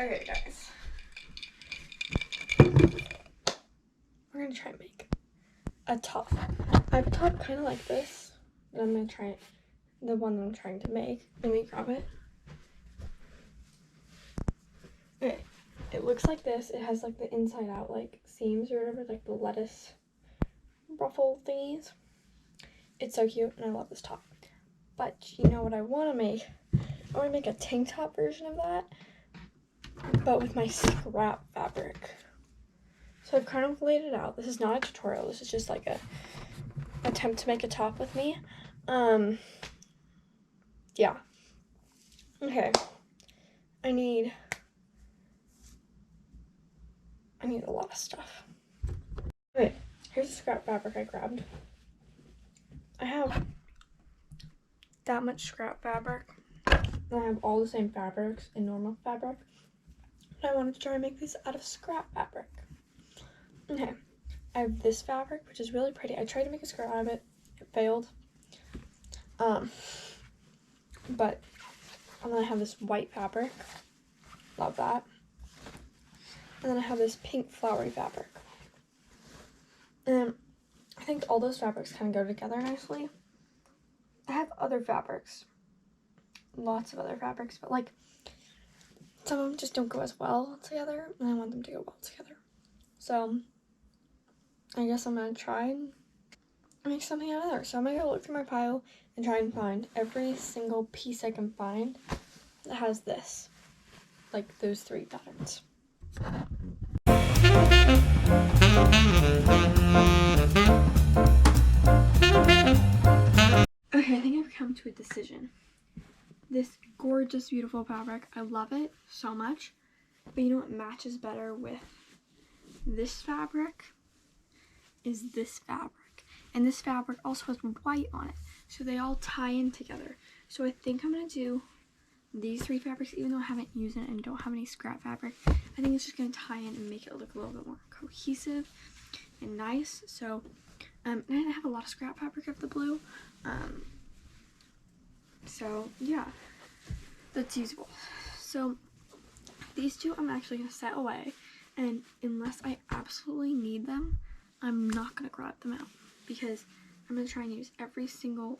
Okay, guys. We're gonna try and make a top. I have a top kind of like this, and I'm gonna try it. The one that I'm trying to make. Let me grab it. Okay, it looks like this. It has like the inside out like seams or whatever, like the lettuce ruffle thingies. It's so cute, and I love this top. But you know what I want to make? I want to make a tank top version of that, but with my scrap fabric. So I've kind of laid it out. This is not a tutorial. This is just like a attempt to make a top with me. Yeah. Okay. I need a lot of stuff. Okay, here's the scrap fabric I grabbed. I have that much scrap fabric. And I have all the same fabrics in normal fabric. But I wanted to try and make these out of scrap fabric. Okay, I have this fabric, which is really pretty. I tried to make a skirt out of it. It failed. But and then I have this white fabric. Love that. And then I have this pink flowery fabric. And I think all those fabrics kind of go together nicely. I have other fabrics. Lots of other fabrics, but like some of them just don't go as well together, and I want them to go well together. So I guess I'm gonna try and make something out of there. So I'm gonna go look through my pile and try and find every single piece I can find that has this, like those 3 patterns. Okay, I think I've come to a decision. This gorgeous, beautiful fabric, I love it so much, but you know what matches better with this fabric is this fabric. And this fabric also has white on it, so they all tie in together. So I think I'm gonna do these 3 fabrics, even though I haven't used it and don't have any scrap fabric. I think it's just gonna tie in and make it look a little bit more cohesive and nice. So and I have a lot of scrap fabric of the blue, so yeah, that's usable. So these 2 I'm actually gonna set away, and unless I absolutely need them, I'm not gonna grab them out, because I'm gonna try and use every single,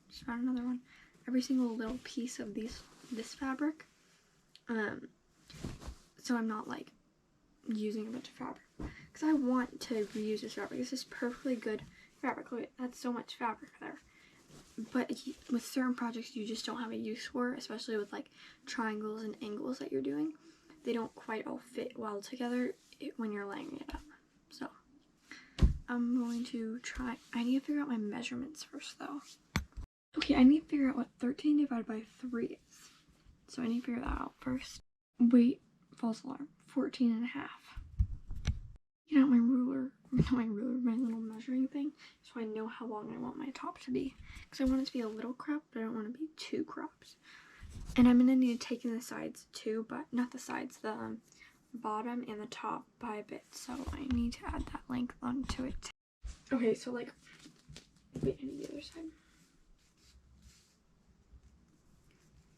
just found another one, every single little piece of this fabric, so I'm not like using a bunch of fabric, because I want to reuse this fabric. This is perfectly good fabric. Look, that's so much fabric there. But with certain projects you just don't have a use for, especially with like triangles and angles that you're doing. They don't quite all fit well together when you're laying it up. So I'm going to try. I need to figure out my measurements first though. Okay, I need to figure out what 13 divided by 3 is. So I need to figure that out first. Wait, false alarm. 14 and a half. Get out my ruler, my little measuring thing, so I know how long I want my top to be. Because I want it to be a little cropped, but I don't want to be too cropped. And I'm gonna need to take in the sides too, but not the sides, the bottom and the top by a bit. So I need to add that length onto it. Okay, so like, wait, I need the other side.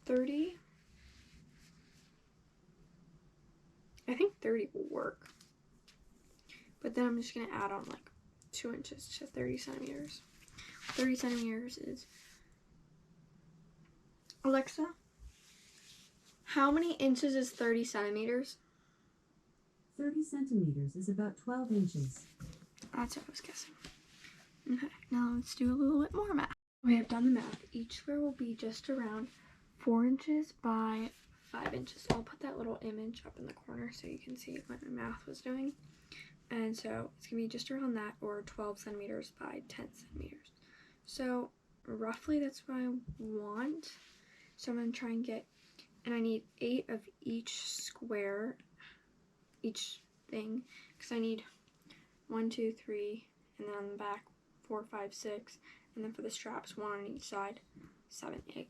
30. I think 30 will work. But then I'm just gonna add on like 2 inches to 30 centimeters. 30 centimeters is, Alexa, how many inches is 30 centimeters? 30 centimeters is about 12 inches. That's what I was guessing. Okay, now let's do a little bit more math. Okay, I've done the math. Each square will be just around 4 inches by 5 inches. I'll put that little image up in the corner so you can see what my math was doing. And so it's gonna be just around that, or 12 centimeters by 10 centimeters. So roughly that's what I want. So I'm gonna try and get, and I need 8 of each square, each thing, because I need 1, 2, 3, and then on the back 4, 5, 6, and then for the straps 1 on each side, 7, 8.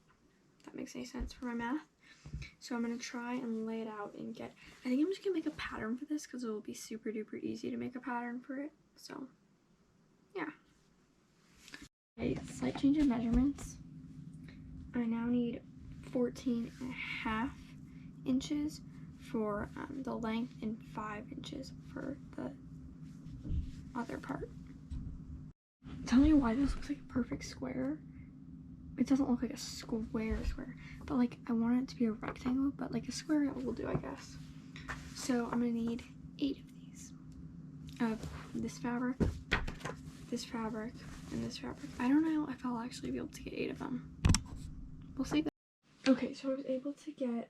If that makes any sense for my math. So I'm gonna try and lay it out and get, I think I'm just gonna make a pattern for this because it will be super duper easy to make a pattern for it. So yeah. Okay, slight change of measurements. I now need 14 and a half inches for the length and 5 inches for the other part. Tell me why this looks like a perfect square. It doesn't look like a square, but like I want it to be a rectangle, but like a square will do, I guess. So I'm gonna need 8 of these, of this fabric, and this fabric. I don't know if I'll actually be able to get 8 of them. We'll see. Okay, so I was able to get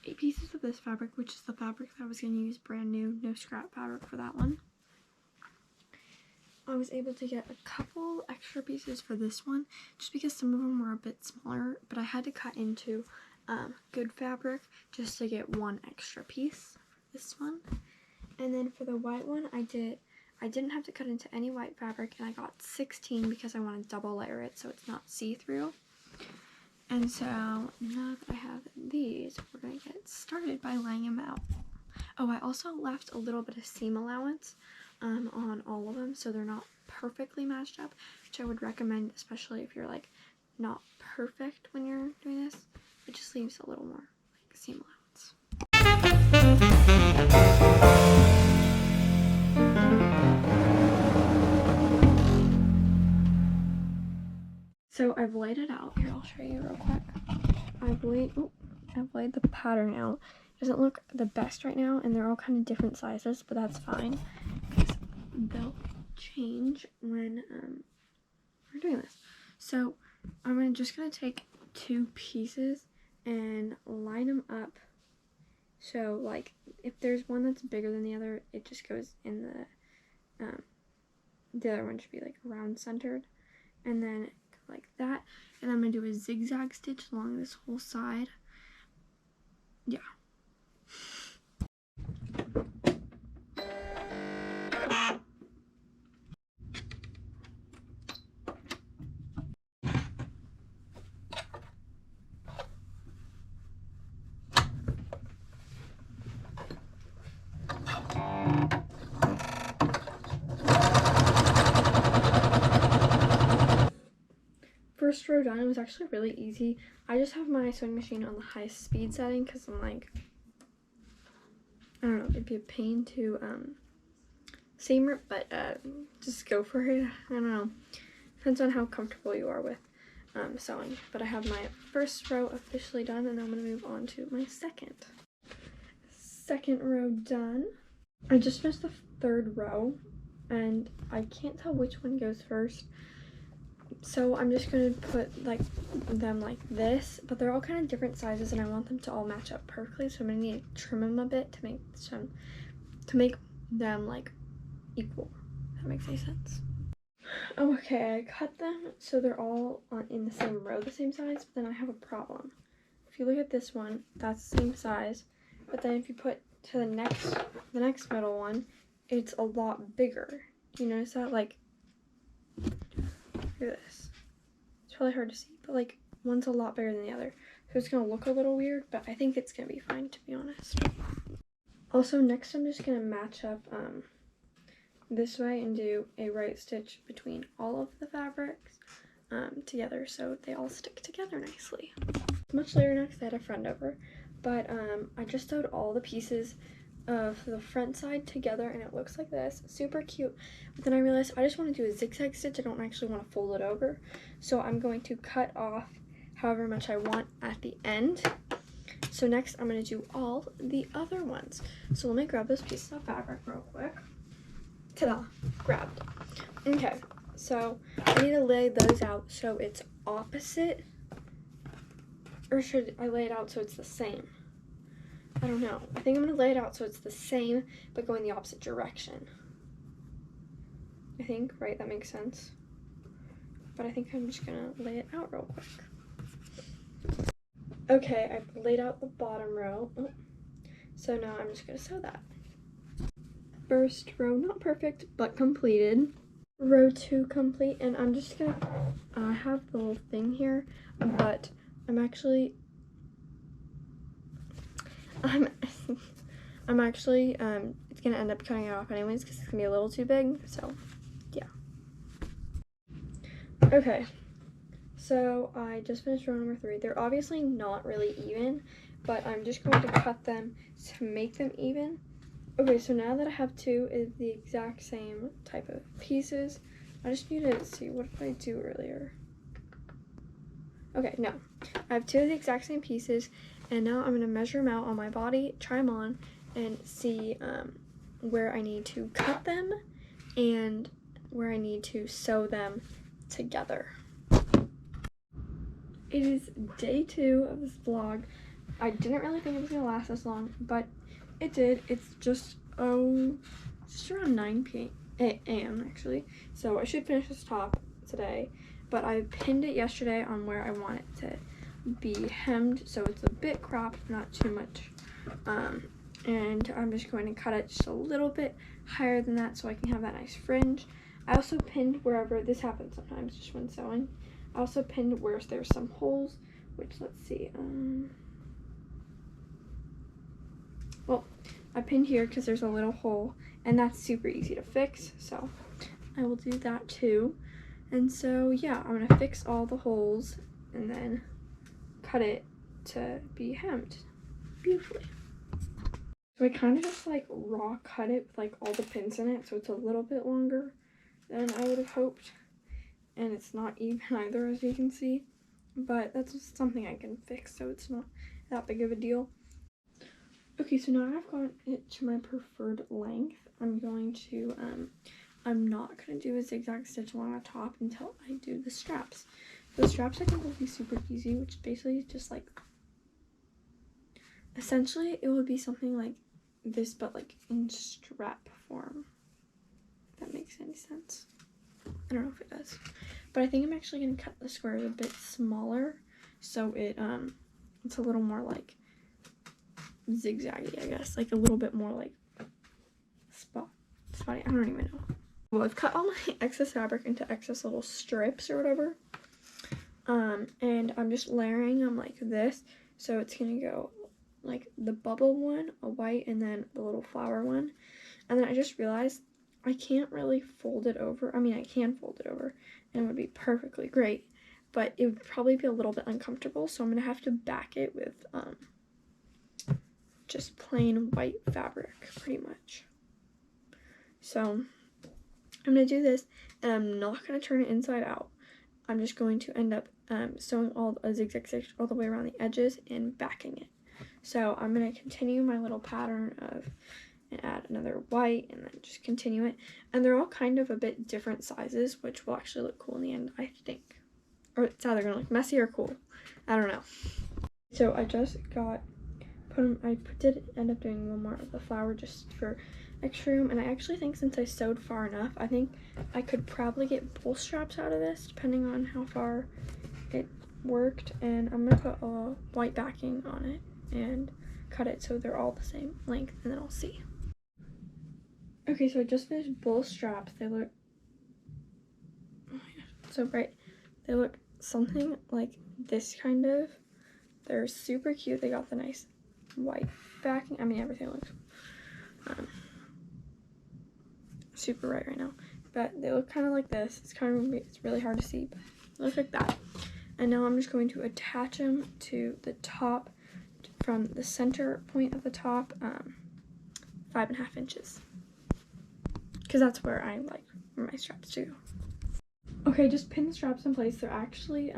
8 pieces of this fabric, which is the fabric that I was going to use, brand new, no scrap fabric for that one. I was able to get a couple extra pieces for this one, just because some of them were a bit smaller, but I had to cut into good fabric just to get one extra piece for this one. And then for the white one, I didn't have to cut into any white fabric, and I got 16 because I want to double layer it so it's not see-through. And so now that I have these, we're going to get started by laying them out. Oh, I also left a little bit of seam allowance on all of them, so they're not perfectly matched up, which I would recommend, especially if you're like not perfect when you're doing this. It just leaves a little more like seam allowance. So I've laid it out. Here, I'll show you real quick. I've laid the pattern out. It doesn't look the best right now, and they're all kind of different sizes, but that's fine because they'll change when we're doing this. So I'm just gonna take 2 pieces and line them up. So like if there's one that's bigger than the other, it just goes in the other one should be like round centered, and then like that. And I'm gonna do a zigzag stitch along this whole side. Yeah. First row done. It was actually really easy. I just have my sewing machine on the highest speed setting because I'm like, I don't know, it'd be a pain to seam rip, but just go for it. I don't know. Depends on how comfortable you are with sewing. But I have my first row officially done, and I'm gonna move on to my second row done. I just finished the 3rd row, and I can't tell which one goes first. So I'm just going to put like them like this, but they're all kind of different sizes, and I want them to all match up perfectly. So I'm going to need to trim them a bit to make them like equal. If that makes any sense. Okay, I cut them so they're all in the same row, the same size, but then I have a problem. If you look at this one, that's the same size, but then if you put to the next middle one, it's a lot bigger. Do you notice that? Like, look at this. It's probably hard to see, but like one's a lot bigger than the other. So it's gonna look a little weird, but I think it's gonna be fine, to be honest. Also, next I'm just gonna match up this way and do a right stitch between all of the fabrics together so they all stick together nicely. Much later now because I had a friend over, but I just sewed all the pieces of the front side together, and it looks like this. Super cute. But then I realized I just want to do a zigzag stitch. I don't actually want to fold it over, so I'm going to cut off however much I want at the end. So next I'm going to do all the other ones. So let me grab those pieces of fabric real quick. Ta-da! Grabbed. Okay, so I need to lay those out so it's opposite, or should I lay it out so it's the same? I don't know. I think I'm going to lay it out so it's the same, but going the opposite direction. I think, right? That makes sense. But I think I'm just going to lay it out real quick. Okay, I've laid out the bottom row. Oh. So now I'm just going to sew that. First row, not perfect, but completed. Row 2 complete, and I'm just going to have the little thing here, but I'm actually it's gonna end up cutting it off anyways because it's gonna be a little too big, so yeah. Okay, so I just finished row number 3. They're obviously not really even, but I'm just going to cut them to make them even. Okay, so now that I have two is the exact same type of pieces, I just need to see, what did I do earlier? Okay, no, I have two of the exact same pieces, and now I'm going to measure them out on my body, try them on, and see where I need to cut them and where I need to sew them together. It is day 2 of this vlog. I didn't really think it was going to last this long, but it did. It's just around 9 a.m. actually, so I should finish this top today, but I pinned it yesterday on where I want it to be hemmed, so it's a bit cropped, not too much, and I'm just going to cut it just a little bit higher than that so I can have that nice fringe. I also pinned wherever, this happens sometimes just when sewing, I also pinned where there's some holes, which, let's see, well, I pinned here because there's a little hole, and that's super easy to fix, so I will do that too. And so yeah, I'm gonna fix all the holes and then cut it to be hemmed beautifully. So I kind of just like raw cut it with like all the pins in it, so it's a little bit longer than I would have hoped, and it's not even either, as you can see, but that's just something I can fix, so it's not that big of a deal. Okay, so now I've got it to my preferred length. I'm not going to do a zigzag stitch along the top until I do the straps. The straps I think will be super easy, which is basically just like, essentially it will be something like this, but like in strap form, if that makes any sense. I don't know if it does, but I think I'm actually going to cut the squares a bit smaller, so it's a little more like zigzaggy, I guess, like a little bit more like spotty. I don't even know. Well, I've cut all my excess fabric into excess little strips or whatever, and I'm just layering them like this, so it's gonna go like the bubble one, a white, and then the little flower one. And then I just realized I can't really fold it over. I mean, I can fold it over and it would be perfectly great, but it would probably be a little bit uncomfortable, so I'm gonna have to back it with just plain white fabric, pretty much. So I'm gonna do this, and I'm not gonna turn it inside out. I'm just going to end up sewing a zigzag stitch all the way around the edges and backing it. So I'm gonna continue my little pattern and add another white, and then just continue it. And they're all kind of a bit different sizes, which will actually look cool in the end, I think. Or it's either gonna look messy or cool. I don't know. So I just got I did end up doing one more of the flower just for extra room, and I actually think since I sewed far enough, I think I could probably get both straps out of this depending on how far it worked. And I'm gonna put a white backing on it and cut it so they're all the same length, and then I'll see. Okay, so I just finished both straps. They look, oh my gosh, so bright. They look something like this kind of. They're super cute. They got the nice white backing. I mean, everything looks super bright right now, but they look kind of like this. It's really hard to see, but they look like that. And now I'm just going to attach them to the top from the center point of the top, 5.5 inches, because that's where I like my straps to go. Okay, just pin the straps in place. They're actually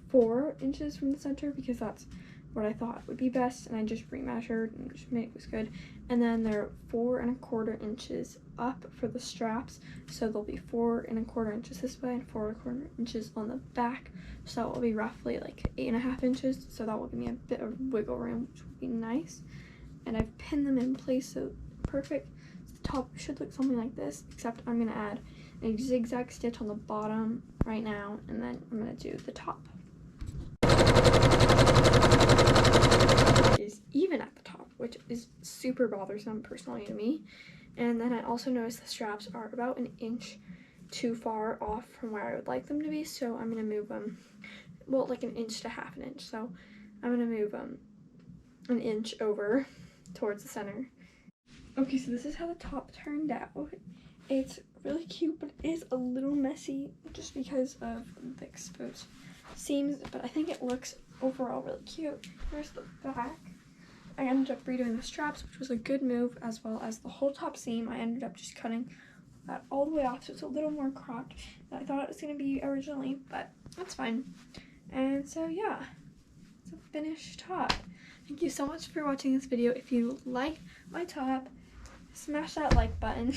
4 inches from the center because that's what I thought would be best, and I just remeasured and just made it was good. And then they're 4 1/4 inches up for the straps, so they'll be 4 1/4 inches this way and 4 1/4 inches on the back, so it will be roughly like 8.5 inches, so that will give me a bit of wiggle room, which would be nice. And I've pinned them in place, so perfect. The top should look something like this, except I'm going to add a zigzag stitch on the bottom right now, and then I'm going to do the top. Is even at the top, which is super bothersome personally to me. And then I also noticed the straps are about 1 inch too far off from where I would like them to be, so I'm going to move them, well, like 1 inch to 1/2 inch, so I'm going to move them 1 inch over towards the center. Okay, so this is how the top turned out. It's really cute, but it is a little messy just because of the exposed seams, but I think it looks overall really cute. Here's the back. I ended up redoing the straps, which was a good move, as well as the whole top seam. I ended up just cutting that all the way off, so it's a little more cropped than I thought it was going to be originally, but that's fine. And so yeah, it's a finished top. Thank you so much for watching this video. If you like my top, smash that like button.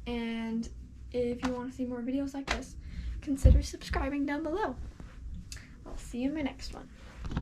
And if you want to see more videos like this, consider subscribing down below. I'll see you in my next one.